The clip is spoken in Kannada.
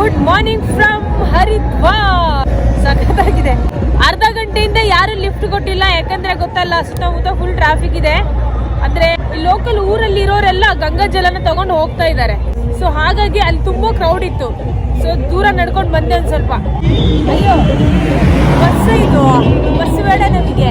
Good morning from Haridwar. ಸಖತ್ತಾಗಿದೆ. ಅರ್ಧ ಗಂಟೆಯಿಂದ ಯಾರು ಲಿಫ್ಟ್ ಕೊಟ್ಟಿಲ್ಲ, ಯಾಕಂದ್ರೆ ಗೊತ್ತಲ್ಲ ಸುತ್ತಮುತ್ತ ಫುಲ್ ಟ್ರಾಫಿಕ್ ಇದೆ. ಅಂದ್ರೆ ಲೋಕಲ್ ಊರಲ್ಲಿ ಇರೋರೆಲ್ಲ ಗಂಗಾ ಜಲನ ತಗೊಂಡು ಹೋಗ್ತಾ ಇದ್ದಾರೆ. ಸೊ ಹಾಗಾಗಿ ಅಲ್ಲಿ ತುಂಬಾ ಕ್ರೌಡ್ ಇತ್ತು. ಸೊ ದೂರ ನಡ್ಕೊಂಡು ಬಂದೆ ಒಂದು ಸ್ವಲ್ಪ. ಅಯ್ಯೋ ಬಸ್ ಇದು, ಬಸ್ ಬೇಡ ನಮಗೆ.